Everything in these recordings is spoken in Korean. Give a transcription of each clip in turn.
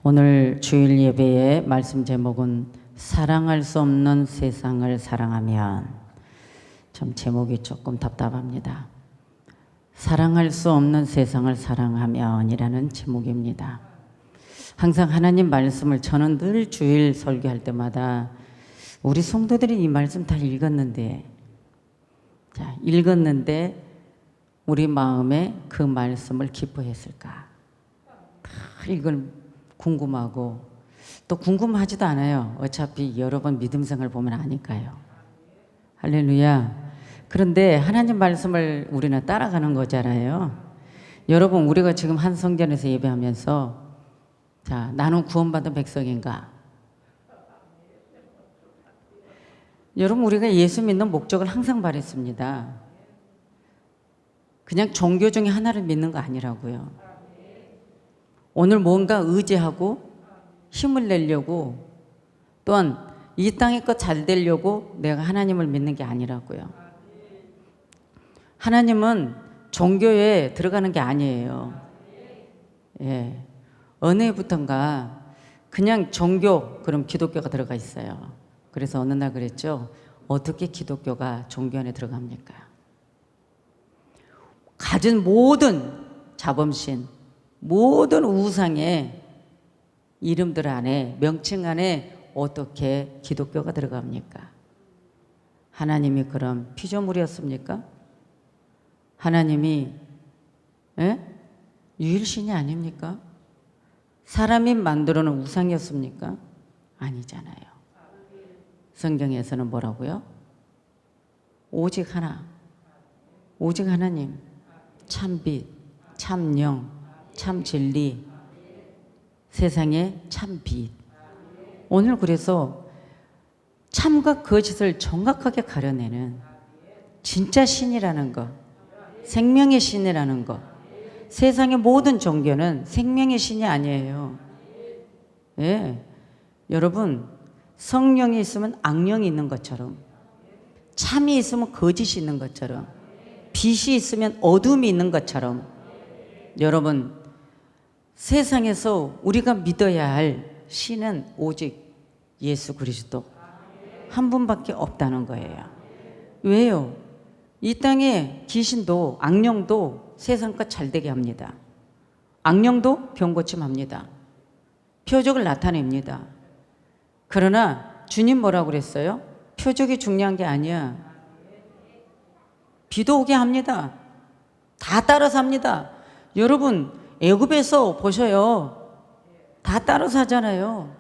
오늘 주일 예배의 말씀 제목은 사랑할 수 없는 세상을 사랑하면. 좀 제목이 조금 답답합니다. 사랑할 수 없는 세상을 사랑하면 이라는 제목입니다. 항상 하나님 말씀을 저는 늘 주일 설교할 때마다 우리 성도들이 이 말씀 다 읽었는데 우리 마음에 그 말씀을 기뻐했을까? 이걸 궁금하고 또 궁금하지도 않아요. 어차피 여러 번 믿음 생활 보면 아니까요. 할렐루야. 그런데 하나님 말씀을 우리는 따라가는 거잖아요. 여러분, 우리가 지금 한 성전에서 예배하면서 나는 구원받은 백성인가? 여러분, 우리가 예수 믿는 목적을 항상 말했습니다. 그냥 종교 중에 하나를 믿는 거 아니라고요. 오늘 뭔가 의지하고 힘을 내려고 또한 이 땅의 것 잘 되려고 내가 하나님을 믿는 게 아니라고요. 하나님은 종교에 들어가는 게 아니에요. 예. 어느 해부턴가 그냥 종교, 그럼 기독교가 들어가 있어요. 그래서 어느 날 그랬죠. 어떻게 기독교가 종교 안에 들어갑니까? 가진 모든 자범신, 모든 우상의 이름들 안에, 명칭 안에 어떻게 기독교가 들어갑니까? 하나님이 그럼 피조물이었습니까? 하나님이 유일신이 아닙니까? 사람이 만들어 놓은 우상이었습니까? 아니잖아요. 성경에서는 뭐라고요? 오직 하나, 오직 하나님, 참빛, 참영, 참 진리, 세상의 참 빛. 오늘 그래서 참과 거짓을 정확하게 가려내는 진짜 신이라는 것, 생명의 신이라는 것. 세상의 모든 종교는 생명의 신이 아니에요. 예. 여러분, 성령이 있으면 악령이 있는 것처럼, 참이 있으면 거짓이 있는 것처럼, 빛이 있으면 어둠이 있는 것처럼, 여러분, 세상에서 우리가 믿어야 할 신은 오직 예수 그리스도 한 분밖에 없다는 거예요. 왜요? 이 땅에 귀신도 악령도 세상 것 잘 되게 합니다. 악령도 병고침합니다. 표적을 나타냅니다. 그러나 주님 뭐라고 그랬어요? 표적이 중요한 게 아니야. 비도 오게 합니다. 다 따라서 합니다. 여러분, 애굽에서 보셔요. 다 따라서 하잖아요.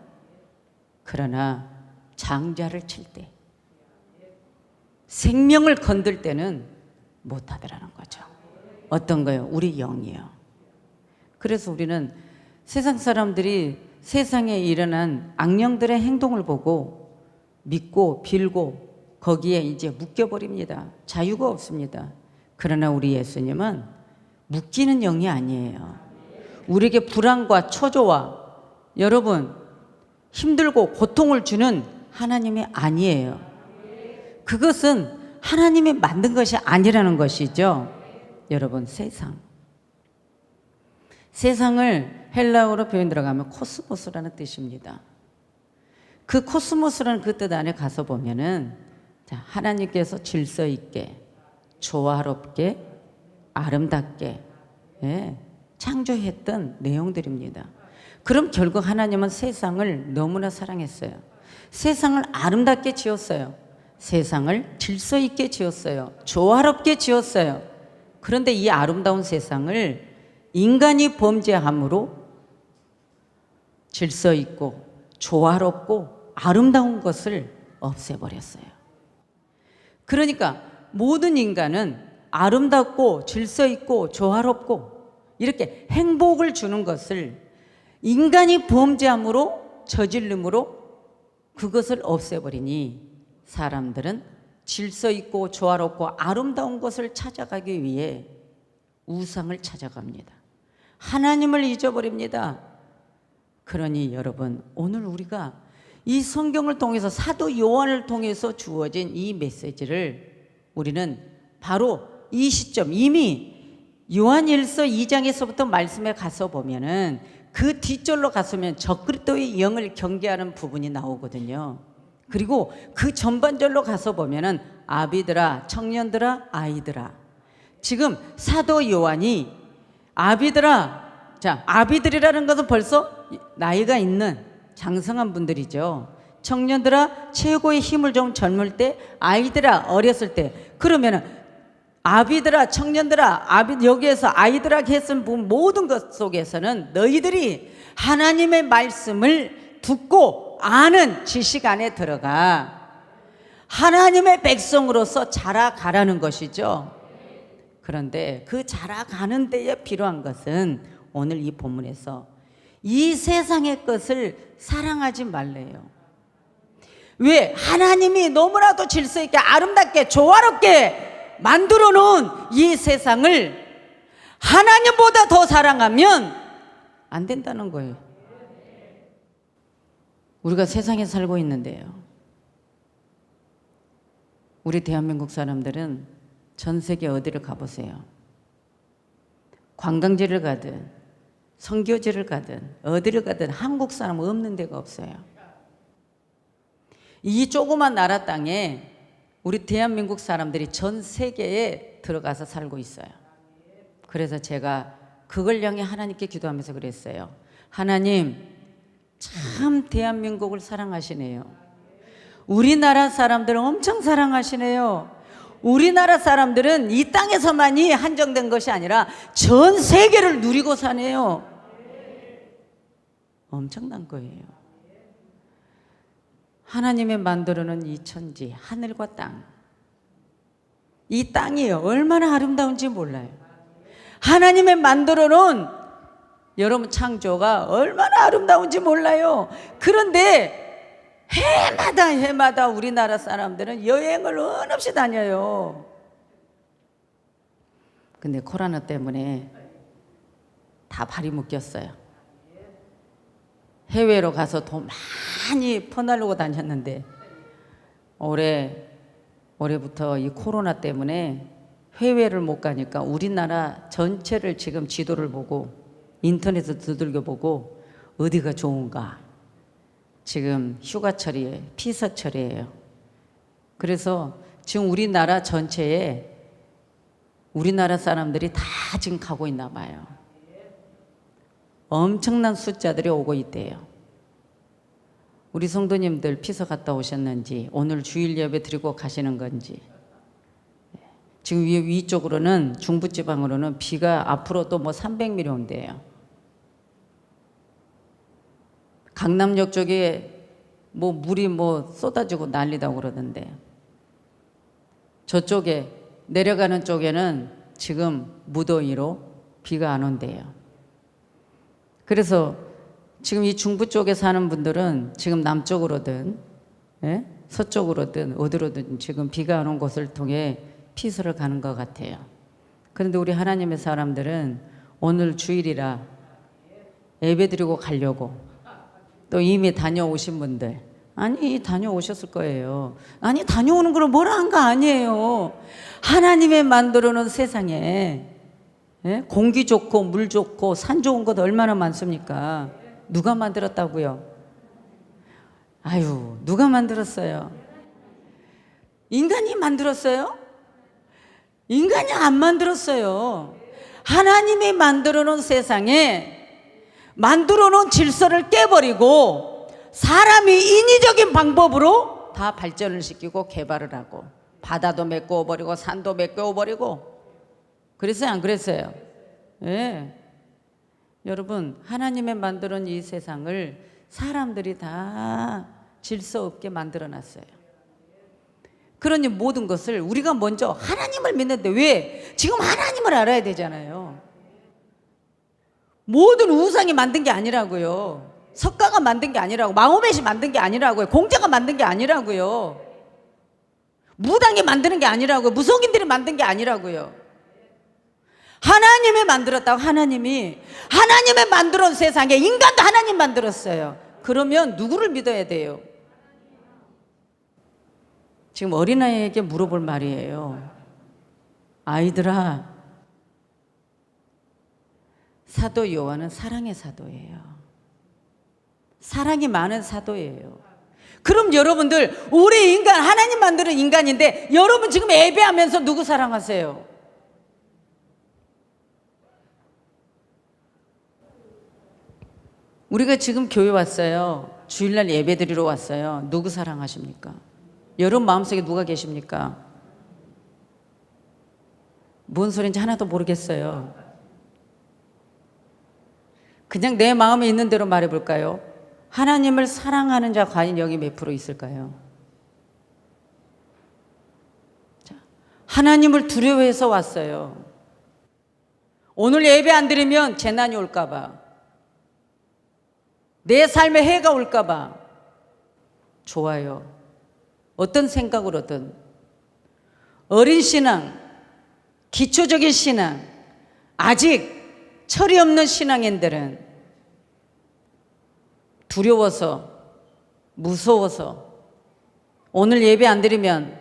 그러나 장자를 칠 때, 생명을 건들 때는 못하더라는 거죠. 어떤 거요? 우리 영이요. 그래서 우리는 세상 사람들이 세상에 일어난 악령들의 행동을 보고 믿고 빌고 거기에 이제 묶여버립니다. 자유가 없습니다. 그러나 우리 예수님은 묶이는 영이 아니에요. 우리에게 불안과 초조와 여러분 힘들고 고통을 주는 하나님이 아니에요. 그것은 하나님이 만든 것이 아니라는 것이죠. 여러분, 세상을 헬라어로 표현 들어가면 코스모스라는 뜻입니다. 그 코스모스라는 그 뜻 안에 가서 보면은 하나님께서 질서 있게, 조화롭게, 아름답게 창조했던 내용들입니다. 그럼 결국 하나님은 세상을 너무나 사랑했어요. 세상을 아름답게 지었어요. 세상을 질서 있게 지었어요. 조화롭게 지었어요. 그런데 이 아름다운 세상을 인간이 범죄함으로 질서 있고 조화롭고 아름다운 것을 없애버렸어요. 그러니까 모든 인간은 아름답고 질서 있고 조화롭고 이렇게 행복을 주는 것을 인간이 범죄함으로 저질름으로 그것을 없애버리니 사람들은 질서 있고 조화롭고 아름다운 것을 찾아가기 위해 우상을 찾아갑니다. 하나님을 잊어버립니다. 그러니 여러분, 오늘 우리가 이 성경을 통해서 사도 요한을 통해서 주어진 이 메시지를 우리는 바로 이 시점, 이미 요한일서 2장에서부터 말씀에 가서 보면은 그 뒷절로 갔으면 적그리스도의 영을 경계하는 부분이 나오거든요. 그리고 그 전반절로 가서 보면은 아비들아, 청년들아, 아이들아. 지금 사도 요한이 아비들아, 자, 아비들이라는 것은 벌써 나이가 있는 장성한 분들이죠. 청년들아, 최고의 힘을 좀 젊을 때, 아이들아, 어렸을 때. 그러면은 아비들아, 청년들아, 여기에서 아이들아 했은 모든 것 속에서는 너희들이 하나님의 말씀을 듣고 아는 지식 안에 들어가 하나님의 백성으로서 자라가라는 것이죠. 그런데 그 자라가는 데에 필요한 것은 오늘 이 본문에서 이 세상의 것을 사랑하지 말래요. 왜? 하나님이 너무나도 질서 있게 아름답게 조화롭게 만들어 놓은 이 세상을 하나님보다 더 사랑하면 안 된다는 거예요. 우리가 세상에 살고 있는데요, 우리 대한민국 사람들은 전 세계 어디를 가보세요. 관광지를 가든 선교지를 가든 어디를 가든 한국 사람 없는 데가 없어요. 이 조그만 나라 땅에 우리 대한민국 사람들이 전 세계에 들어가서 살고 있어요. 그래서 제가 그걸 향해 하나님께 기도하면서 그랬어요. 하나님, 참 대한민국을 사랑하시네요. 우리나라 사람들은 엄청 사랑하시네요. 우리나라 사람들은 이 땅에서만이 한정된 것이 아니라 전 세계를 누리고 사네요. 엄청난 거예요. 하나님의 만들어놓은 이 천지, 하늘과 땅, 이 땅이 얼마나 아름다운지 몰라요. 하나님의 만들어놓은 여러분 창조가 얼마나 아름다운지 몰라요. 그런데 해마다 우리나라 사람들은 여행을 한없이 다녀요. 근데 코로나 때문에 다 발이 묶였어요. 해외로 가서 돈 많이 퍼나르고 다녔는데 올해부터 이 코로나 때문에 해외를 못 가니까 우리나라 전체를 지금 지도를 보고 인터넷을 두들겨 보고 어디가 좋은가. 지금 휴가철이에요. 피서철이에요. 그래서 지금 우리나라 전체에 우리나라 사람들이 다 지금 가고 있나 봐요. 엄청난 숫자들이 오고 있대요. 우리 성도님들 피서 갔다 오셨는지, 오늘 주일 예배 드리고 가시는 건지. 지금 위쪽으로는 중부지방으로는 비가 앞으로 또 뭐 300mm 온대요. 강남역 쪽에 뭐 물이 뭐 쏟아지고 난리다고 그러던데, 저쪽에 내려가는 쪽에는 지금 무더위로 비가 안 온대요. 그래서 지금 이 중부 쪽에 사는 분들은 지금 남쪽으로든 서쪽으로든 어디로든 지금 비가 안 온 곳을 통해 피서를 가는 것 같아요. 그런데 우리 하나님의 사람들은 오늘 주일이라 예배 드리고 가려고, 또 이미 다녀오신 분들, 아니 다녀오셨을 거예요. 아니 다녀오는 걸 뭐라 한 거 아니에요. 하나님의 만들어 놓은 세상에 공기 좋고 물 좋고 산 좋은 것 얼마나 많습니까? 누가 만들었다고요? 아유, 누가 만들었어요? 인간이 만들었어요? 인간이 안 만들었어요. 하나님이 만들어 놓은 세상에 만들어 놓은 질서를 깨버리고 사람이 인위적인 방법으로 다 발전을 시키고 개발을 하고 바다도 메꿔버리고 산도 메꿔버리고. 그랬어요, 안 그랬어요? 예. 여러분, 하나님의 만들어 놓은 이 세상을 사람들이 다 질서 없게 만들어 놨어요. 그러니 모든 것을 우리가 먼저 하나님을 믿는데, 왜? 지금 하나님을 알아야 되잖아요. 모든 우상이 만든 게 아니라고요. 석가가 만든 게 아니라고, 마호멧이 만든 게 아니라고요. 공자가 만든 게 아니라고요. 무당이 만드는 게 아니라고요. 무속인들이 만든 게 아니라고요. 하나님이 만들었다고. 하나님의 만들어온 세상에 인간도 하나님 만들었어요. 그러면 누구를 믿어야 돼요? 지금 어린아이에게 물어볼 말이에요. 아이들아, 사도 요한은 사랑의 사도예요. 사랑이 많은 사도예요. 그럼 여러분들, 우리 인간, 하나님 만드는 인간인데 여러분 지금 예배하면서 누구 사랑하세요? 우리가 지금 교회 왔어요. 주일날 예배 드리러 왔어요. 누구 사랑하십니까? 여러분 마음속에 누가 계십니까? 뭔 소리인지 하나도 모르겠어요. 그냥 내 마음에 있는 대로 말해볼까요? 하나님을 사랑하는 자 과연 여기 몇 프로 있을까요? 자, 하나님을 두려워해서 왔어요. 오늘 예배 안 드리면 재난이 올까봐, 내 삶에 해가 올까봐. 좋아요. 어떤 생각으로든 어린 신앙, 기초적인 신앙, 아직 철이 없는 신앙인들은 두려워서, 무서워서 오늘 예배 안 드리면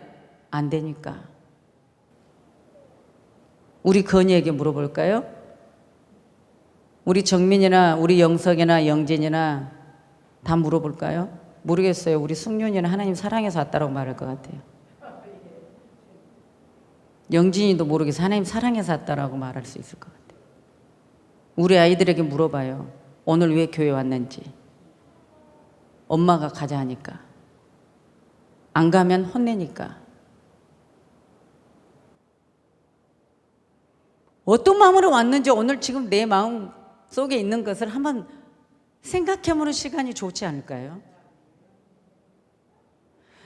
안 되니까. 우리 건이에게 물어볼까요? 우리 정민이나 우리 영석이나 영진이나 다 물어볼까요? 모르겠어요. 우리 승윤이는 하나님 사랑해서 왔다라고 말할 것 같아요. 영진이도 모르겠어요. 하나님 사랑해서 왔다라고 말할 수 있을 것 같아요. 우리 아이들에게 물어봐요. 오늘 왜 교회 왔는지. 엄마가 가자 하니까. 안 가면 혼내니까. 어떤 마음으로 왔는지 오늘 지금 내 마음 속에 있는 것을 한번 생각해보는 시간이 좋지 않을까요?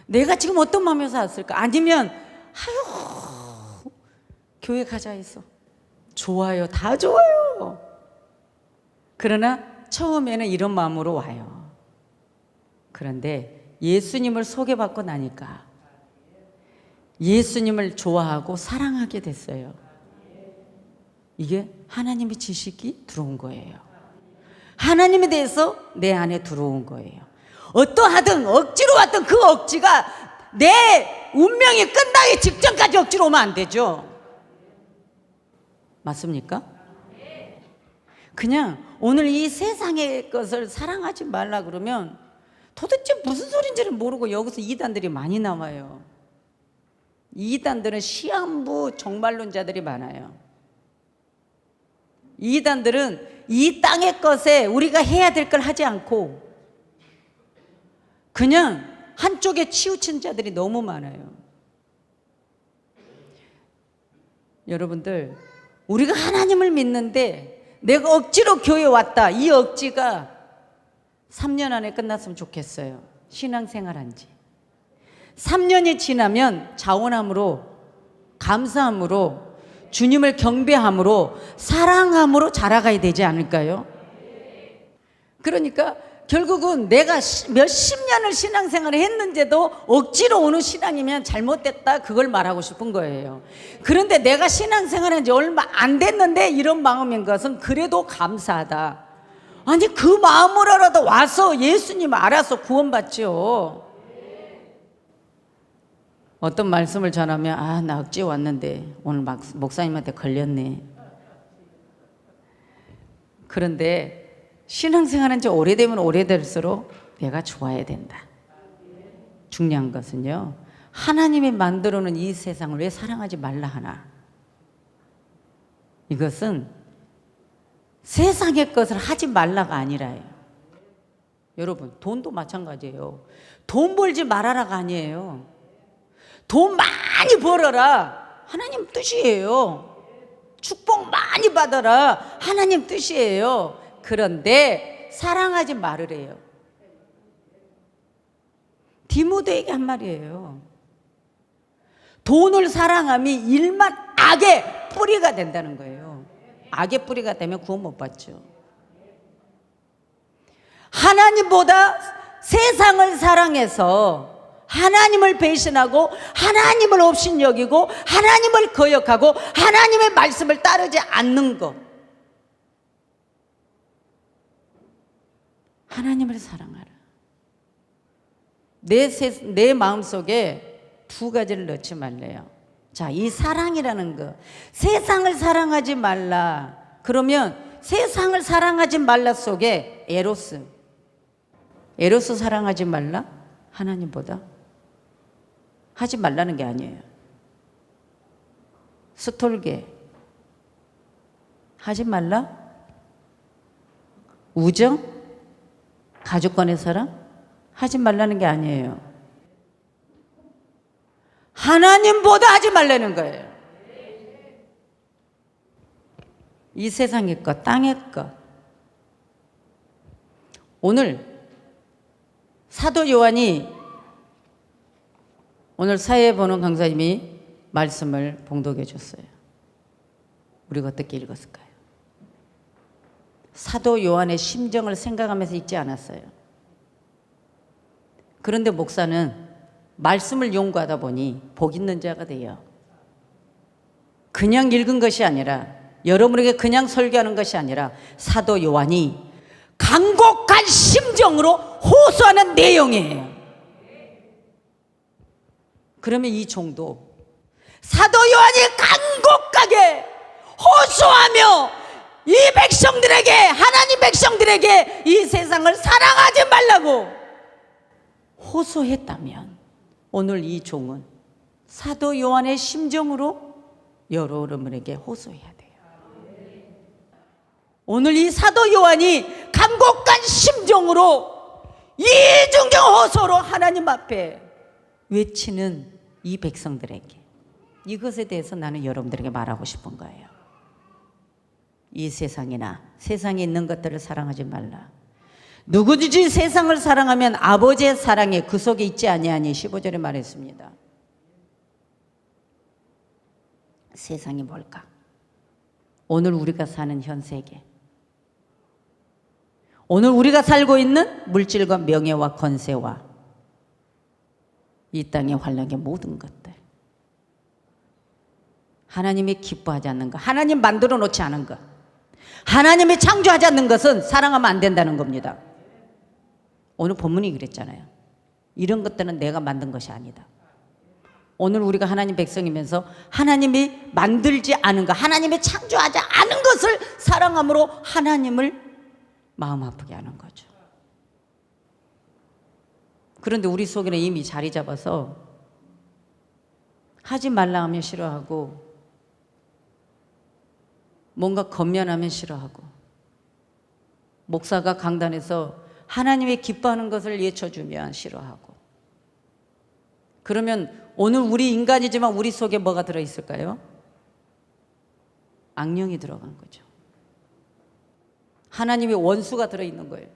내가 지금 어떤 마음에서 왔을까? 아니면 아유 교회 가자 했어. 좋아요. 다 좋아요. 그러나 처음에는 이런 마음으로 와요. 그런데 예수님을 소개받고 나니까 예수님을 좋아하고 사랑하게 됐어요. 이게 하나님의 지식이 들어온 거예요. 하나님에 대해서 내 안에 들어온 거예요. 어떠하든 억지로 왔던 그 억지가 내 운명이 끝나기 직전까지 억지로 오면 안 되죠. 맞습니까? 그냥 오늘 이 세상의 것을 사랑하지 말라 그러면 도대체 무슨 소린지를 모르고 여기서 이단들이 많이 나와요. 이단들은 시한부 종말론자들이 많아요. 이단들은 이 땅의 것에 우리가 해야 될 걸 하지 않고 그냥 한쪽에 치우친 자들이 너무 많아요. 여러분들, 우리가 하나님을 믿는데 내가 억지로 교회 왔다. 이 억지가 3년 안에 끝났으면 좋겠어요. 신앙생활 한 지 3년이 지나면 자원함으로, 감사함으로, 주님을 경배함으로, 사랑함으로 자라가야 되지 않을까요? 그러니까 결국은 내가 몇십 년을 신앙생활을 했는데도 억지로 오는 신앙이면 잘못됐다, 그걸 말하고 싶은 거예요. 그런데 내가 신앙생활한 지 얼마 안 됐는데 이런 마음인 것은 그래도 감사하다. 아니 그 마음으로라도 와서 예수님 알아서 구원받죠. 어떤 말씀을 전하면 아, 나 억지 왔는데 오늘 막 목사님한테 걸렸네. 그런데 신앙생활한 지 오래되면 오래될수록 내가 좋아야 된다. 중요한 것은요, 하나님이 만들어 놓은 이 세상을 왜 사랑하지 말라 하나. 이것은 세상의 것을 하지 말라가 아니라요. 여러분, 돈도 마찬가지예요. 돈 벌지 말아라가 아니에요. 돈 많이 벌어라, 하나님 뜻이에요. 축복 많이 받아라, 하나님 뜻이에요. 그런데 사랑하지 말으래요. 디모데에게 한 말이에요. 돈을 사랑함이 일만 악의 뿌리가 된다는 거예요. 악의 뿌리가 되면 구원 못 받죠. 하나님보다 세상을 사랑해서 하나님을 배신하고 하나님을 업신여기고 하나님을 거역하고 하나님의 말씀을 따르지 않는 것, 하나님을 사랑하라. 내 마음속에 두 가지를 넣지 말래요. 자, 이 사랑이라는 거, 세상을 사랑하지 말라. 그러면 세상을 사랑하지 말라 속에 에로스 사랑하지 말라? 하나님보다? 하지 말라는 게 아니에요. 스톨게 하지 말라? 우정? 가족 간의 사랑? 하지 말라는 게 아니에요. 하나님보다 하지 말라는 거예요. 이 세상의 것, 땅의 것. 오늘 사도 요한이, 오늘 사회 보는 강사님이 말씀을 봉독해 줬어요. 우리가 어떻게 읽었을까요? 사도 요한의 심정을 생각하면서 읽지 않았어요. 그런데 목사는 말씀을 연구하다 보니 복 있는 자가 돼요. 그냥 읽은 것이 아니라, 여러분에게 그냥 설교하는 것이 아니라 사도 요한이 간곡한 심정으로 호소하는 내용이에요. 그러면 이 종도 사도 요한이 간곡하게 호소하며 이 백성들에게, 하나님 백성들에게 이 세상을 사랑하지 말라고 호소했다면, 오늘 이 종은 사도 요한의 심정으로 여러분에게 호소해야 돼요. 오늘 이 사도 요한이 간곡한 심정으로 이중적 호소로 하나님 앞에 외치는 이 백성들에게, 이것에 대해서 나는 여러분들에게 말하고 싶은 거예요. 이 세상이나 세상에 있는 것들을 사랑하지 말라. 누구든지 세상을 사랑하면 아버지의 사랑이 그 속에 있지 아니하니 15절에 말했습니다. 세상이 뭘까? 오늘 우리가 사는 현 세계, 오늘 우리가 살고 있는 물질과 명예와 권세와 이 땅의 환락의 모든 것들, 하나님이 기뻐하지 않는 것, 하나님 만들어 놓지 않은 것, 하나님이 창조하지 않는 것은 사랑하면 안 된다는 겁니다. 오늘 본문이 그랬잖아요. 이런 것들은 내가 만든 것이 아니다. 오늘 우리가 하나님 백성이면서 하나님이 만들지 않은 것, 하나님이 창조하지 않은 것을 사랑함으로 하나님을 마음 아프게 하는 거죠. 그런데 우리 속에는 이미 자리 잡아서 하지 말라 하면 싫어하고, 뭔가 겉면하면 싫어하고, 목사가 강단에서 하나님이 기뻐하는 것을 예쳐주면 싫어하고, 그러면 오늘 우리 인간이지만 우리 속에 뭐가 들어있을까요? 악령이 들어간 거죠. 하나님의 원수가 들어있는 거예요.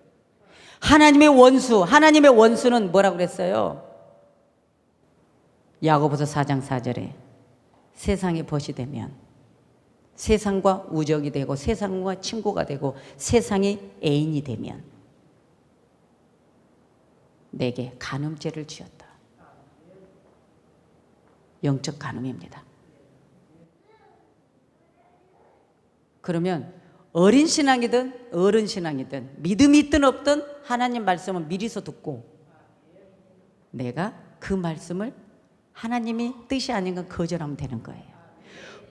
하나님의 원수는 뭐라고 그랬어요? 야고보서 4장 4절에 세상의 벗이 되면 세상과 우적이 되고 세상과 친구가 되고 세상의 애인이 되면 내게 간음죄를 지었다. 영적 간음입니다. 그러면 어린 신앙이든 어른 신앙이든 믿음이 있든 없든 하나님 말씀은 미리서 듣고, 내가 그 말씀을 하나님이 뜻이 아닌 건 거절하면 되는 거예요.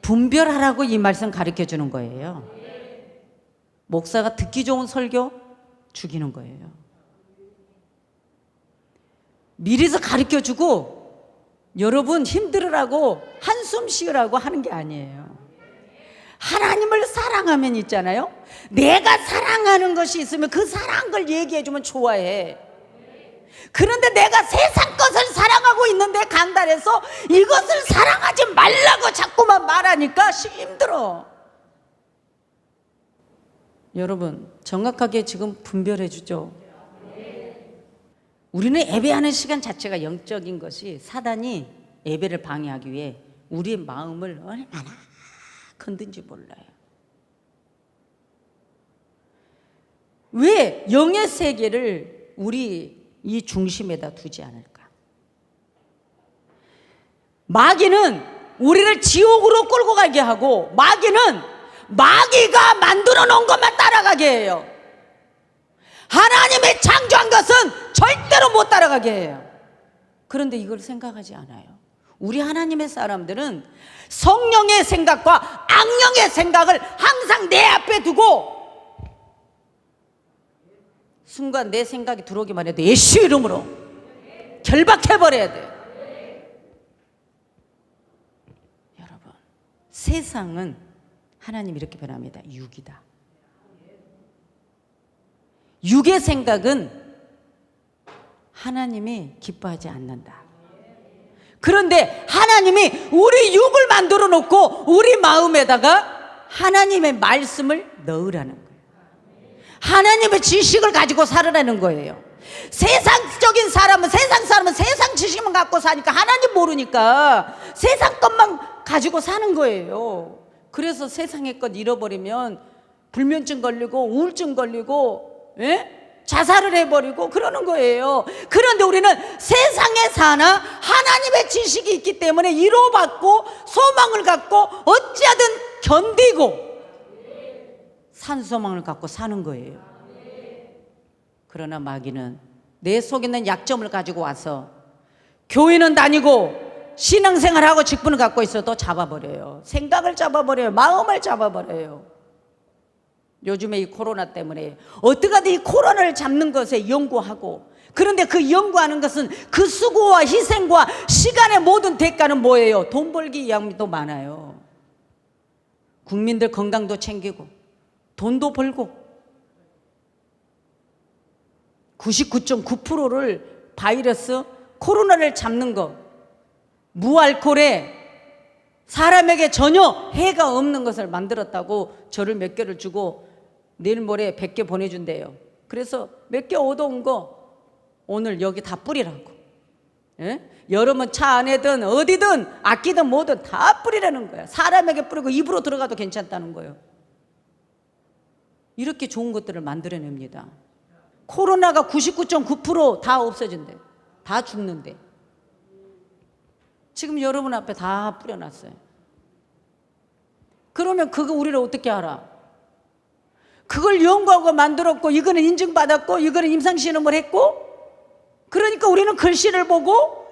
분별하라고 이 말씀 가르쳐 주는 거예요. 목사가 듣기 좋은 설교 죽이는 거예요. 미리서 가르쳐 주고 여러분 힘들으라고 한숨 쉬으라고 하는 게 아니에요. 하나님을 사랑하면 있잖아요, 내가 사랑하는 것이 있으면 그 사랑한 걸 얘기해 주면 좋아해. 그런데 내가 세상 것을 사랑하고 있는데 강단에서 이것을 사랑하지 말라고 자꾸만 말하니까 힘들어. 여러분 정확하게 지금 분별해 주죠. 우리는 예배하는 시간 자체가 영적인 것이, 사단이 예배를 방해하기 위해 우리의 마음을 얼마나 건든지 몰라요. 왜 영의 세계를 우리 이 중심에다 두지 않을까? 마귀는 우리를 지옥으로 끌고 가게 하고, 마귀는 마귀가 만들어 놓은 것만 따라가게 해요. 하나님이 창조한 것은 절대로 못 따라가게 해요. 그런데 이걸 생각하지 않아요. 우리 하나님의 사람들은 성령의 생각과 악령의 생각을 항상 내 앞에 두고 순간 내 생각이 들어오기만 해도 예수 이름으로 결박해버려야 돼요. 여러분, 세상은 하나님 이렇게 변합니다. 육이다. 육의 생각은 하나님이 기뻐하지 않는다. 그런데 하나님이 우리 육을 만들어 놓고 우리 마음에다가 하나님의 말씀을 넣으라는 거예요. 하나님의 지식을 가지고 살으라는 거예요. 세상적인 사람은 세상 지식만 갖고 사니까 하나님 모르니까 세상 것만 가지고 사는 거예요. 그래서 세상의 것 잃어버리면 불면증 걸리고 우울증 걸리고 자살을 해버리고 그러는 거예요. 그런데 우리는 세상에 사나 하나님의 지식이 있기 때문에 위로받고 소망을 갖고 어찌하든 견디고 산소망을 갖고 사는 거예요. 그러나 마귀는 내 속에 있는 약점을 가지고 와서 교회는 다니고 신앙생활하고 직분을 갖고 있어도 잡아버려요. 생각을 잡아버려요. 마음을 잡아버려요. 요즘에 이 코로나 때문에 어떻게든 이 코로나를 잡는 것에 연구하고, 그런데 그 연구하는 것은 그 수고와 희생과 시간의 모든 대가는 뭐예요? 돈 벌기 이야기도 많아요. 국민들 건강도 챙기고 돈도 벌고 99.9%를 바이러스 코로나를 잡는 것, 무알콜에 사람에게 전혀 해가 없는 것을 만들었다고 저를 몇 개를 주고 내일 모레 100개 보내준대요. 그래서 몇 개 얻어온 거 오늘 여기 다 뿌리라고. 여러분 차 안에든 어디든 아끼든 뭐든 다 뿌리라는 거야. 사람에게 뿌리고 입으로 들어가도 괜찮다는 거예요. 이렇게 좋은 것들을 만들어냅니다. 코로나가 99.9% 다 없어진대. 다 죽는데. 지금 여러분 앞에 다 뿌려놨어요. 그러면 그거 우리를 어떻게 알아? 그걸 연구하고 만들었고, 이거는 인증받았고, 이거는 임상시험을 했고, 그러니까 우리는 글씨를 보고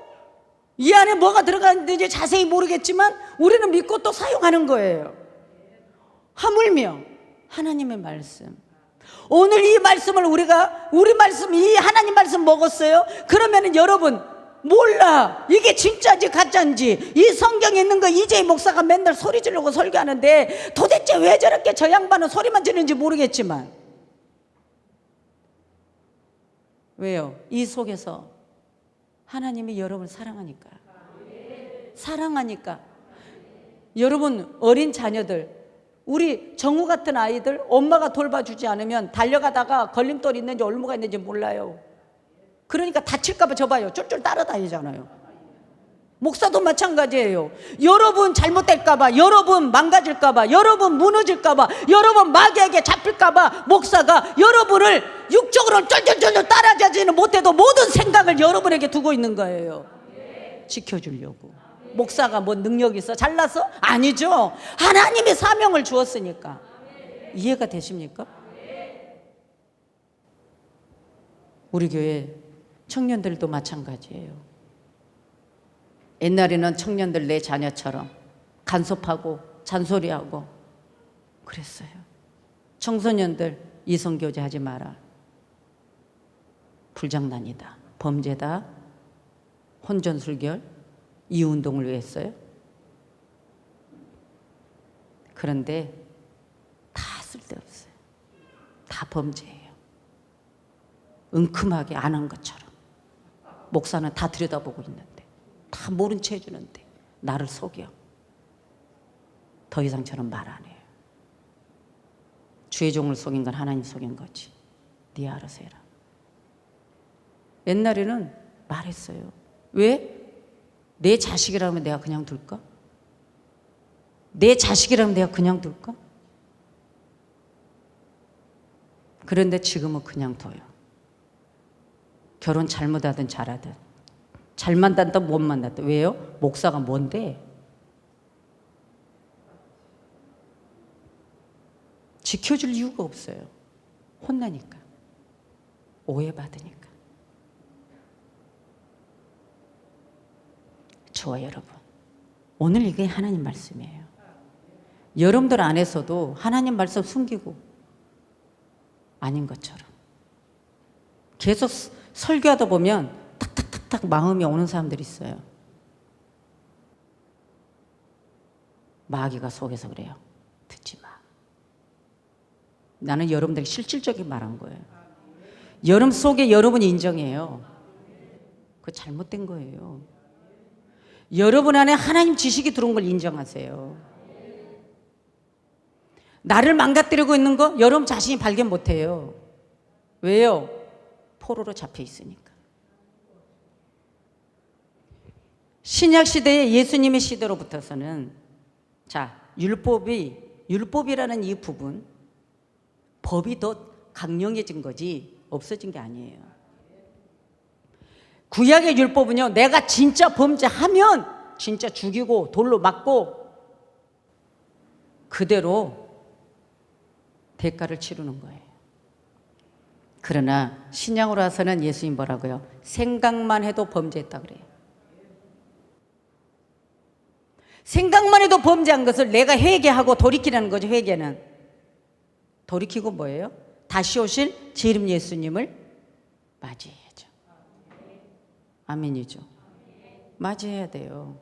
이 안에 뭐가 들어가는지 자세히 모르겠지만 우리는 믿고 또 사용하는 거예요. 하물며 하나님의 말씀, 오늘 이 말씀을 우리 말씀, 이 하나님 말씀 먹었어요? 그러면은 여러분 몰라, 이게 진짜인지 가짜인지. 이 성경에 있는 거 이재희 목사가 맨날 소리 지르고 설교하는데 도대체 왜 저렇게 저 양반은 소리만 지르는지 모르겠지만, 왜요? 이 속에서 하나님이 여러분을 사랑하니까. 사랑하니까. 여러분 어린 자녀들, 우리 정우 같은 아이들 엄마가 돌봐주지 않으면 달려가다가 걸림돌 있는지 올무가 있는지 몰라요. 그러니까 다칠까 봐 저봐요, 쫄쫄 따라다니잖아요. 목사도 마찬가지예요. 여러분 잘못될까 봐, 여러분 망가질까 봐, 여러분 무너질까 봐, 여러분 마귀에게 잡힐까 봐 목사가 여러분을 육적으로는 쫄쫄쫄쫄 따라가지는 못해도 모든 생각을 여러분에게 두고 있는 거예요. 지켜주려고. 목사가 뭐 능력이 있어? 잘났어? 아니죠. 하나님이 사명을 주었으니까. 이해가 되십니까? 우리 교회 청년들도 마찬가지예요. 옛날에는 청년들 내 자녀처럼 간섭하고 잔소리하고 그랬어요. 청소년들 이성교제 하지 마라. 불장난이다. 범죄다. 혼전술결, 이운동을 왜 했어요? 그런데 다 쓸데없어요. 다 범죄예요. 은큼하게 안 한 것처럼. 목사는 다 들여다보고 있는데, 다 모른 체 해주는데 나를 속여. 더 이상 저는 말 안 해요. 주의 종을 속인 건 하나님 속인 거지. 네 알아서 해라. 옛날에는 말했어요. 왜? 내 자식이라면 내가 그냥 둘까? 내 자식이라면 내가 그냥 둘까? 그런데 지금은 그냥 둬요. 결혼 잘못하든 잘하든, 잘 만났든 못 만났든. 왜요? 목사가 뭔데? 지켜줄 이유가 없어요. 혼나니까, 오해받으니까. 저와 여러분, 오늘 이게 하나님 말씀이에요. 여러분들 안에서도 하나님 말씀 숨기고 아닌 것처럼 계속 설교하다 보면 탁탁탁탁 마음이 오는 사람들이 있어요. 마귀가 속에서 그래요. 듣지 마. 나는 여러분들에게 실질적인 말한 거예요. 여러분 속에 여러분이 인정해요. 그거 잘못된 거예요. 여러분 안에 하나님 지식이 들어온 걸 인정하세요. 나를 망가뜨리고 있는 거 여러분 자신이 발견 못해요. 왜요? 포로로 잡혀 있으니까. 신약 시대에 예수님의 시대로부터서는 자, 율법이라는 이 부분, 법이 더 강령해진 거지 없어진 게 아니에요. 구약의 율법은요, 내가 진짜 범죄하면 진짜 죽이고 돌로 맞고 그대로 대가를 치르는 거예요. 그러나 신약으로 와서는 예수님 뭐라고요? 생각만 해도 범죄했다 그래요. 생각만 해도 범죄한 것을 내가 회개하고 돌이키라는 거죠. 회개는 돌이키고 뭐예요? 다시 오실 제 이름 예수님을 맞이해야죠. 아멘이죠. 맞이해야 돼요.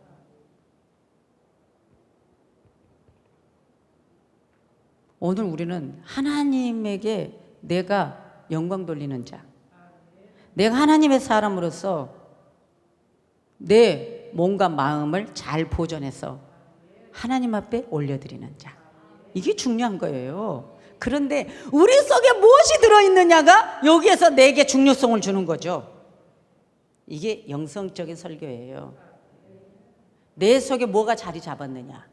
오늘 우리는 하나님에게 내가 영광 돌리는 자, 내가 하나님의 사람으로서 내 몸과 마음을 잘 보존해서 하나님 앞에 올려드리는 자, 이게 중요한 거예요. 그런데 우리 속에 무엇이 들어있느냐가 여기에서 내게 중요성을 주는 거죠. 이게 영성적인 설교예요. 내 속에 뭐가 자리 잡았느냐,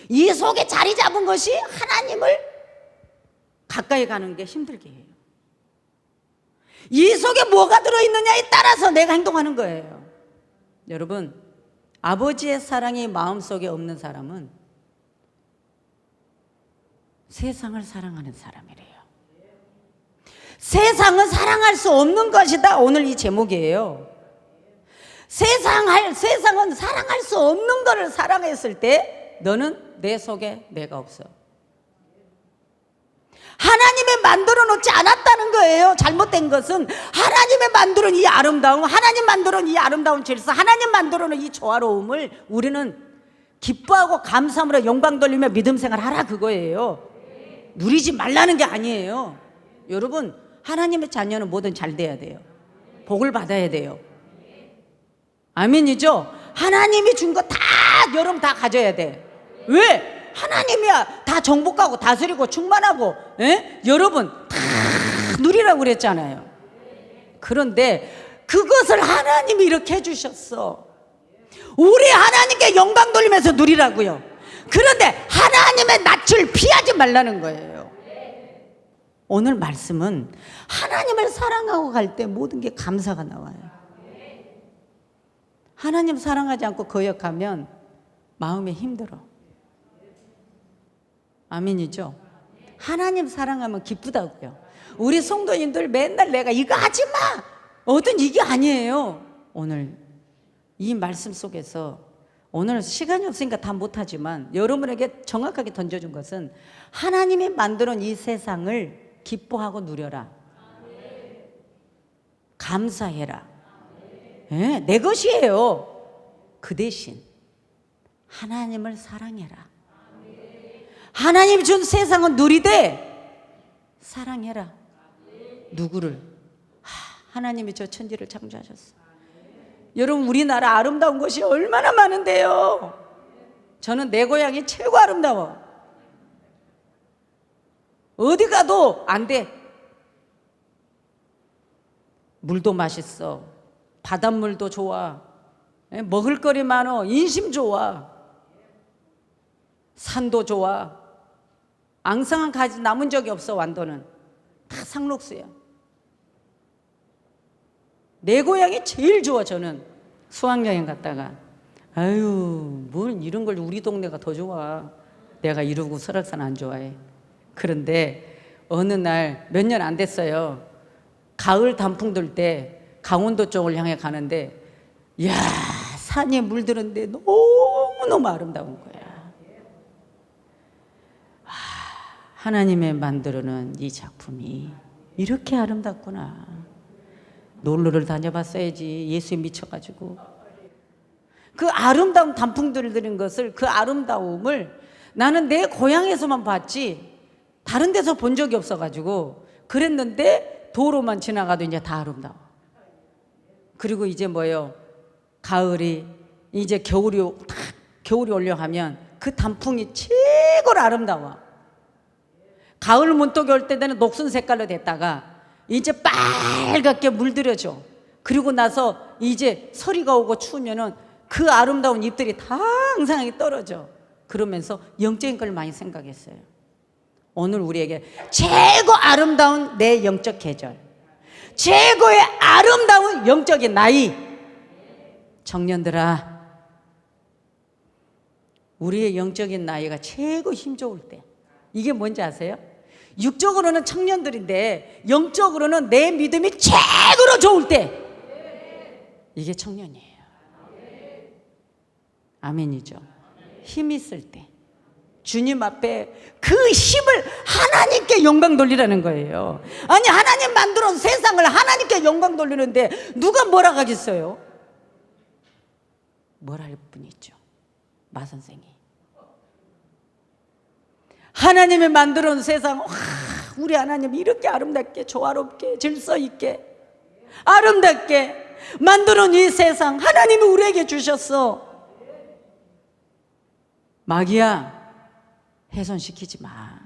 이 속에 자리 잡은 것이 하나님을 가까이 가는 게 힘들게 해요. 이 속에 뭐가 들어있느냐에 따라서 내가 행동하는 거예요. 여러분, 아버지의 사랑이 마음속에 없는 사람은 세상을 사랑하는 사람이래요. 세상은 사랑할 수 없는 것이다. 오늘 이 제목이에요. 세상은 사랑할 수 없는 것을 사랑했을 때 너는 내 속에 내가 없어. 하나님의 만들어 놓지 않았다는 거예요. 잘못된 것은 하나님의 만들어 놓은 이 아름다움, 하나님 만들어 놓은 이 아름다운 질서, 하나님 만들어 놓은 이 조화로움을 우리는 기뻐하고 감사함으로 영광 돌리며 믿음 생활하라, 그거예요. 누리지 말라는 게 아니에요. 여러분, 하나님의 자녀는 뭐든 잘 돼야 돼요. 복을 받아야 돼요. 아멘이죠? 하나님이 준 거 다 여러분 다 가져야 돼. 왜? 하나님이야 다 정복하고 다스리고 충만하고, 여러분 다 누리라고 그랬잖아요. 그런데 그것을 하나님이 이렇게 해주셨어. 우리 하나님께 영광 돌리면서 누리라고요. 그런데 하나님의 낯을 피하지 말라는 거예요. 오늘 말씀은 하나님을 사랑하고 갈 때 모든 게 감사가 나와요. 하나님 사랑하지 않고 거역하면 마음이 힘들어. 아멘이죠? 하나님 사랑하면 기쁘다고요. 우리 성도님들 맨날 내가 이거 하지 마! 어떤 이게 아니에요. 오늘 이 말씀 속에서, 오늘 시간이 없으니까 다 못하지만 여러분에게 정확하게 던져준 것은 하나님이 만들어 놓은 이 세상을 기뻐하고 누려라. 감사해라. 내 것이에요. 그 대신 하나님을 사랑해라. 하나님 준 세상은 누리되 사랑해라. 누구를? 하나님이 저 천지를 창조하셨어. 여러분, 우리나라 아름다운 곳이 얼마나 많은데요. 저는 내 고향이 최고 아름다워. 어디 가도 안 돼. 물도 맛있어. 바닷물도 좋아. 먹을거리 많어. 인심 좋아. 산도 좋아. 앙상한 가지 남은 적이 없어. 완도는 다 상록수야. 내 고향이 제일 좋아. 저는 수학여행 갔다가 아유, 뭘 이런 걸 우리 동네가 더 좋아. 내가 이러고 설악산 안 좋아해. 그런데 어느 날 몇 년 안 됐어요. 가을 단풍 들 때 강원도 쪽을 향해 가는데, 이야, 산이 물드는데 너무너무 아름다운 거야. 하나님의 만들어놓은 이 작품이 이렇게 아름답구나. 놀러를 다녀봤어야지. 예수에 미쳐가지고. 그 아름다운 단풍들을 드린 것을, 그 아름다움을 나는 내 고향에서만 봤지 다른 데서 본 적이 없어가지고 그랬는데 도로만 지나가도 이제 다 아름다워. 그리고 이제 뭐예요? 가을이 이제 겨울이 올려 하면 그 단풍이 최고로 아름다워. 가을 문턱이 올 때는 녹슨 색깔로 됐다가 이제 빨갛게 물들여져. 그리고 나서 이제 서리가 오고 추우면은 그 아름다운 잎들이 다 항상 떨어져. 그러면서 영적인 걸 많이 생각했어요. 오늘 우리에게 최고 아름다운 내 영적 계절, 최고의 아름다운 영적인 나이. 청년들아, 우리의 영적인 나이가 최고 힘 좋을 때, 이게 뭔지 아세요? 육적으로는 청년들인데 영적으로는 내 믿음이 최고로 좋을 때, 이게 청년이에요. 아멘이죠. 힘 있을 때 주님 앞에 그 힘을 하나님께 영광 돌리라는 거예요. 아니, 하나님 만들어 놓은 세상을 하나님께 영광 돌리는데 누가 뭐라 하겠어요? 뭐라 할 뿐이죠. 마 선생이 하나님이 만들어 놓은 세상, 와, 우리 하나님 이렇게 아름답게 조화롭게 질서 있게 아름답게 만들어 놓은 이 세상 하나님이 우리에게 주셨어. 마귀야, 훼손시키지 마.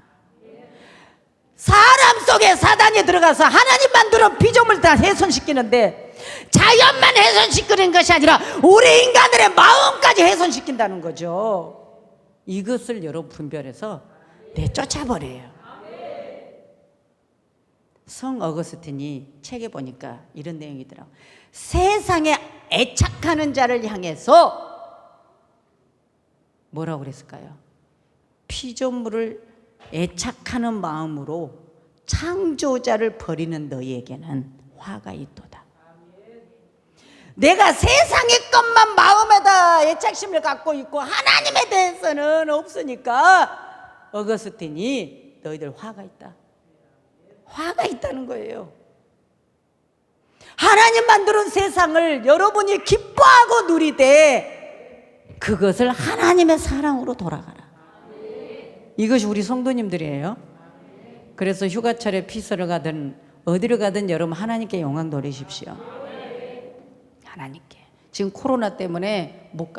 사람 속에 사단이 들어가서 하나님 만들어 피조물 다 훼손시키는데 자연만 훼손시키는 것이 아니라 우리 인간들의 마음까지 훼손시킨다는 거죠. 이것을 여러분 분별해서 내쫓아버려요. 성 어거스틴이 책에 보니까 이런 내용이더라고요. 세상에 애착하는 자를 향해서 뭐라고 그랬을까요? 피조물을 애착하는 마음으로 창조자를 버리는 너희에게는 화가 있도다. 내가 세상의 것만 마음에다 애착심을 갖고 있고 하나님에 대해서는 없으니까 어거스틴이 너희들 화가 있다. 화가 있다는 거예요. 하나님 만드는 세상을 여러분이 기뻐하고 누리되 그것을 하나님의 사랑으로 돌아가라. 이것이 우리 성도님들이에요. 그래서 휴가철에 피서를 가든 어디를 가든 여러분 하나님께 영광 돌리십시오. 하나님께. 지금 코로나 때문에 못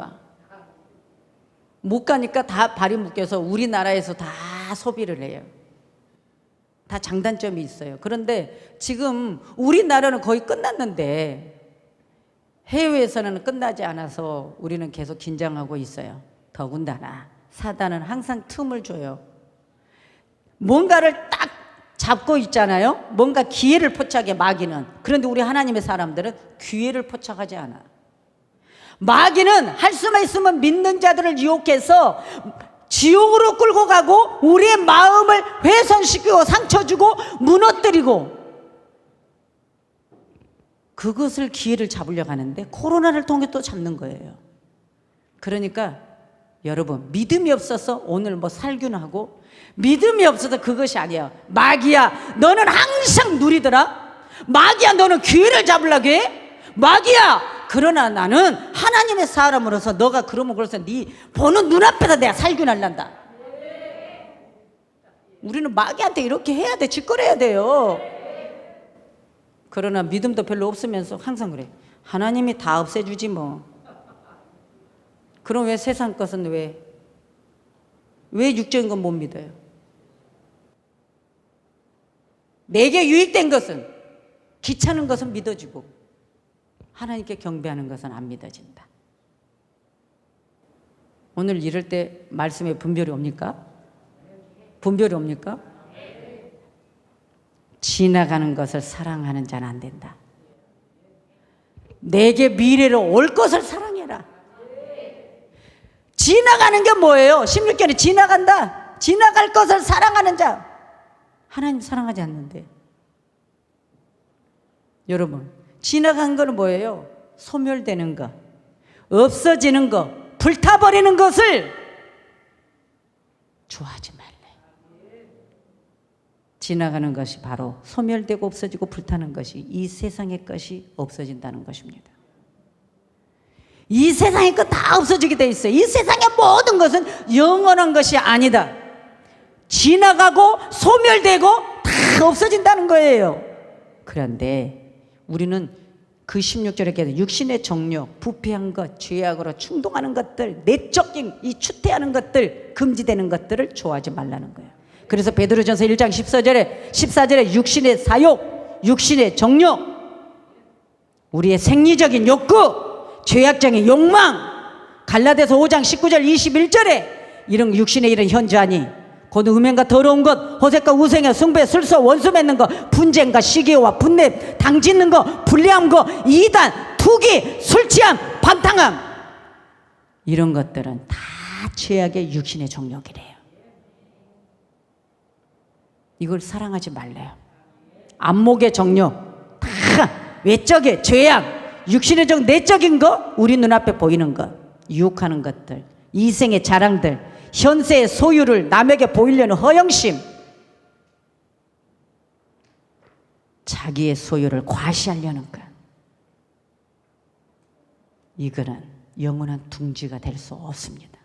가니까 다 발이 묶여서 우리나라에서 다 소비를 해요. 다 장단점이 있어요. 그런데 지금 우리나라는 거의 끝났는데 해외에서는 끝나지 않아서 우리는 계속 긴장하고 있어요. 더군다나 사단은 항상 틈을 줘요. 뭔가를 딱 잡고 있잖아요. 뭔가 기회를 포착해, 마귀는. 그런데 우리 하나님의 사람들은 기회를 포착하지 않아. 마귀는 할 수만 있으면 믿는 자들을 유혹해서 지옥으로 끌고 가고 우리의 마음을 훼손시키고 상처 주고 무너뜨리고, 그것을 기회를 잡으려고 하는데 코로나를 통해 또 잡는 거예요. 그러니까 여러분, 믿음이 없어서 오늘 뭐 살균하고 믿음이 없어서 그것이 아니야. 마귀야, 너는 항상 누리더라. 마귀야, 너는 기회를 잡으려고 해. 마귀야, 그러나 나는 하나님의 사람으로서 너가 그러면 그래서 네 보는 눈앞에다 내가 살균하려한다. 우리는 마귀한테 이렇게 해야 돼. 짓거려야 돼요. 그러나 믿음도 별로 없으면서 항상 그래. 하나님이 다 없애주지 뭐. 그럼 왜 세상 것은 왜 육적인 건 못 믿어요? 내게 유익된 것은, 귀찮은 것은 믿어지고 하나님께 경배하는 것은 안 믿어진다. 오늘 이럴 때 말씀에 분별이 옵니까? 분별이 옵니까? 지나가는 것을 사랑하는 자는 안 된다. 내게 미래로 올 것을 사랑해라. 지나가는 게 뭐예요? 16절에 지나간다. 지나갈 것을 사랑하는 자. 하나님 사랑하지 않는데. 여러분, 지나간 거는 뭐예요? 소멸되는 거, 없어지는 거, 불타버리는 것을 좋아하지 말래. 지나가는 것이 바로 소멸되고 없어지고 불타는 것이 이 세상의 것이 없어진다는 것입니다. 이 세상의 것 다 없어지게 돼 있어요. 이 세상의 모든 것은 영원한 것이 아니다. 지나가고 소멸되고 다 없어진다는 거예요. 그런데 우리는 그 16절에 계속 육신의 정욕, 부패한 것, 죄악으로 충동하는 것들, 내적인 이 추태하는 것들, 금지되는 것들을 좋아하지 말라는 거예요. 그래서 베드로전서 1장 14절에 육신의 사욕, 육신의 정욕, 우리의 생리적인 욕구, 죄악적인 욕망, 갈라디아서 5장 19절 21절에 이런 육신의 일은 현저하니 곧 음행과 더러운 것, 호색과 우생의 숭배, 술수, 원수 맺는 것, 분쟁과 시기와 분냄, 당짓는 것, 불리한 것, 이단, 투기, 술 취함, 방탕함, 이런 것들은 다 죄악의 육신의 정욕이래요. 이걸 사랑하지 말래요. 안목의 정욕, 다 외적의 죄악, 육신의 정, 내적인 거, 우리 눈앞에 보이는 것, 유혹하는 것들, 이생의 자랑들, 현세의 소유를 남에게 보이려는 허영심, 자기의 소유를 과시하려는 것, 이거는 영원한 둥지가 될 수 없습니다.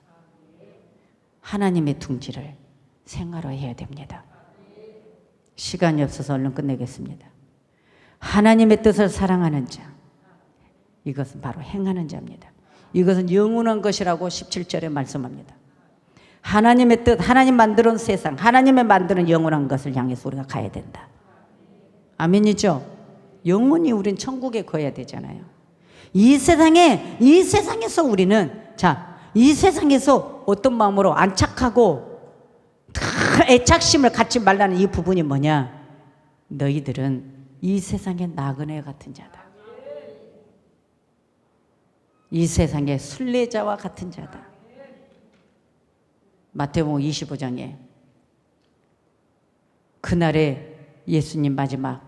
하나님의 둥지를 생활화해야 됩니다. 시간이 없어서 얼른 끝내겠습니다. 하나님의 뜻을 사랑하는 자, 이것은 바로 행하는 자입니다. 이것은 영원한 것이라고 17절에 말씀합니다. 하나님의 뜻, 하나님 만드는 세상, 하나님의 만드는 영원한 것을 향해서 우리가 가야 된다. 아멘이죠? 영원히 우린 천국에 가야 되잖아요. 이 세상에서 우리는, 이 세상에서 어떤 마음으로 안착하고 애착심을 갖지 말라는 이 부분이 뭐냐? 너희들은 이 세상의 나그네 같은 자다. 이 세상의 순례자와 같은 자다. 마태복음 25장에 그날에 예수님 마지막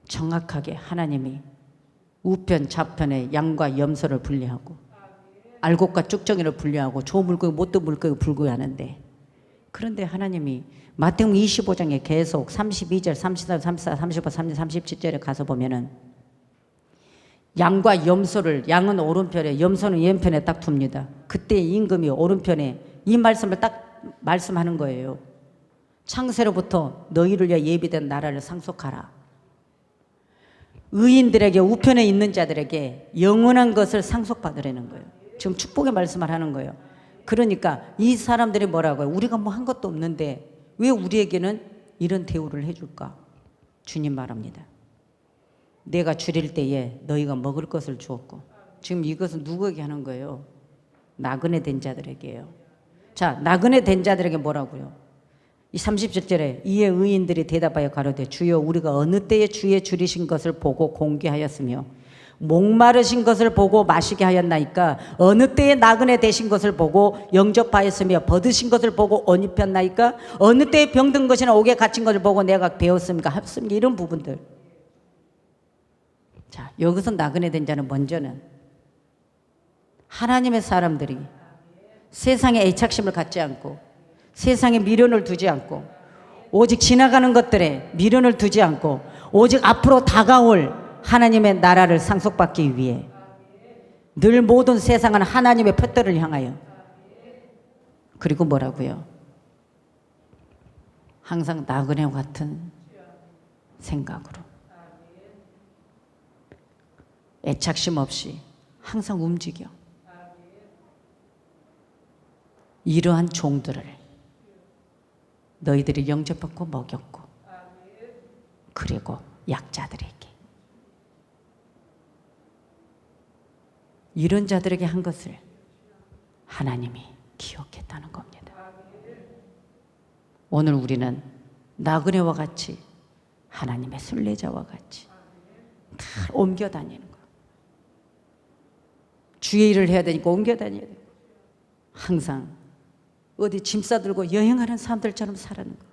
정확하게 하나님이 우편 좌편에 양과 염소를 분리하고 알곡과 쭉정이를 분리하고 좋은 물고기 못된 물고기 분리하는데, 그런데 하나님이 마태복음 25장에 계속 32절, 33, 34, 35, 36, 37절에 가서 보면은 양과 염소를, 양은 오른편에 염소는 왼편에 딱 둡니다. 그때 임금이 오른편에 이 말씀을 딱 말씀하는 거예요. 창세로부터 너희를 위해 예비된 나라를 상속하라. 의인들에게, 우편에 있는 자들에게 영원한 것을 상속받으라는 거예요. 지금 축복의 말씀을 하는 거예요. 그러니까 이 사람들이 뭐라고요? 우리가 뭐 한 것도 없는데 왜 우리에게는 이런 대우를 해줄까? 주님 말합니다. 내가 줄일 때에 너희가 먹을 것을 주었고, 지금 이것은 누구에게 하는 거예요? 나그네 된 자들에게요. 자, 나그네 된 자들에게 뭐라고요? 이 37절에 이에 의인들이 대답하여 가로되 주여 우리가 어느 때에 주의 줄이신 것을 보고 공개하였으며 목마르신 것을 보고 마시게 하였나이까? 어느 때에 나그네 되신 것을 보고 영접하였으며 벗으신 것을 보고 옷 입혔나이까? 어느 때에 병든 것이나 옥에 갇힌 것을 보고 내가 배웠습니까? 합습니까? 이런 부분들. 자, 여기서 나그네 된 자는 먼저는 하나님의 사람들이 세상에 애착심을 갖지 않고 세상에 미련을 두지 않고 오직 지나가는 것들에 미련을 두지 않고 오직 앞으로 다가올 하나님의 나라를 상속받기 위해 늘 모든 세상은 하나님의 표대를 향하여, 그리고 뭐라고요? 항상 나그네와 같은 생각으로 애착심 없이 항상 움직여 이러한 종들을 너희들이 영접받고 먹였고, 그리고 약자들에게, 이런 자들에게 한 것을 하나님이 기억했다는 겁니다. 오늘 우리는 나그네와 같이 하나님의 순례자와 같이 다 옮겨 다니는 거. 주의 일을 해야 되니까 옮겨 다녀야 되고, 항상 어디 짐 싸들고 여행하는 사람들처럼 살아는 거.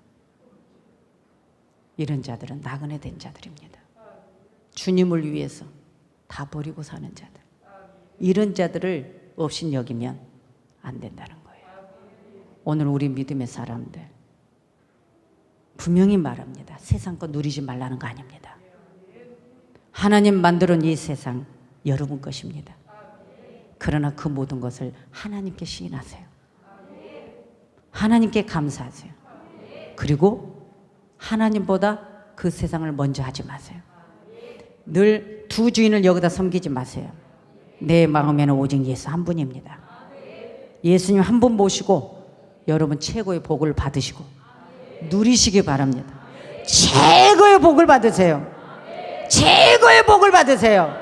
이런 자들은 나그네 된 자들입니다. 주님을 위해서 다 버리고 사는 자들. 이런 자들을 없인 여기면 안 된다는 거예요. 오늘 우리 믿음의 사람들, 분명히 말합니다. 세상 거 누리지 말라는 거 아닙니다. 하나님 만들어 놓은 이 세상 여러분 것입니다. 그러나 그 모든 것을 하나님께 시인하세요. 하나님께 감사하세요. 그리고 하나님보다 그 세상을 먼저 하지 마세요. 늘 두 주인을 여기다 섬기지 마세요. 내 마음에는 오직 예수 한 분입니다. 예수님 한 분 모시고 여러분 최고의 복을 받으시고 누리시기 바랍니다. 최고의 복을 받으세요. 최고의 복을 받으세요.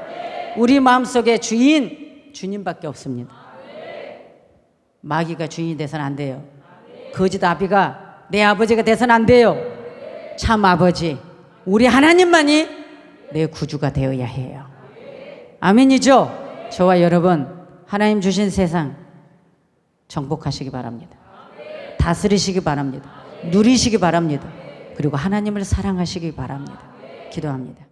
우리 마음속에 주인 주님밖에 없습니다. 마귀가 주인이 돼서는 안 돼요. 거짓 아비가 내 아버지가 돼서는 안 돼요. 참 아버지 우리 하나님만이 내 구주가 되어야 해요. 아멘이죠? 저와 여러분 하나님 주신 세상 정복하시기 바랍니다. 다스리시기 바랍니다. 누리시기 바랍니다. 그리고 하나님을 사랑하시기 바랍니다. 기도합니다.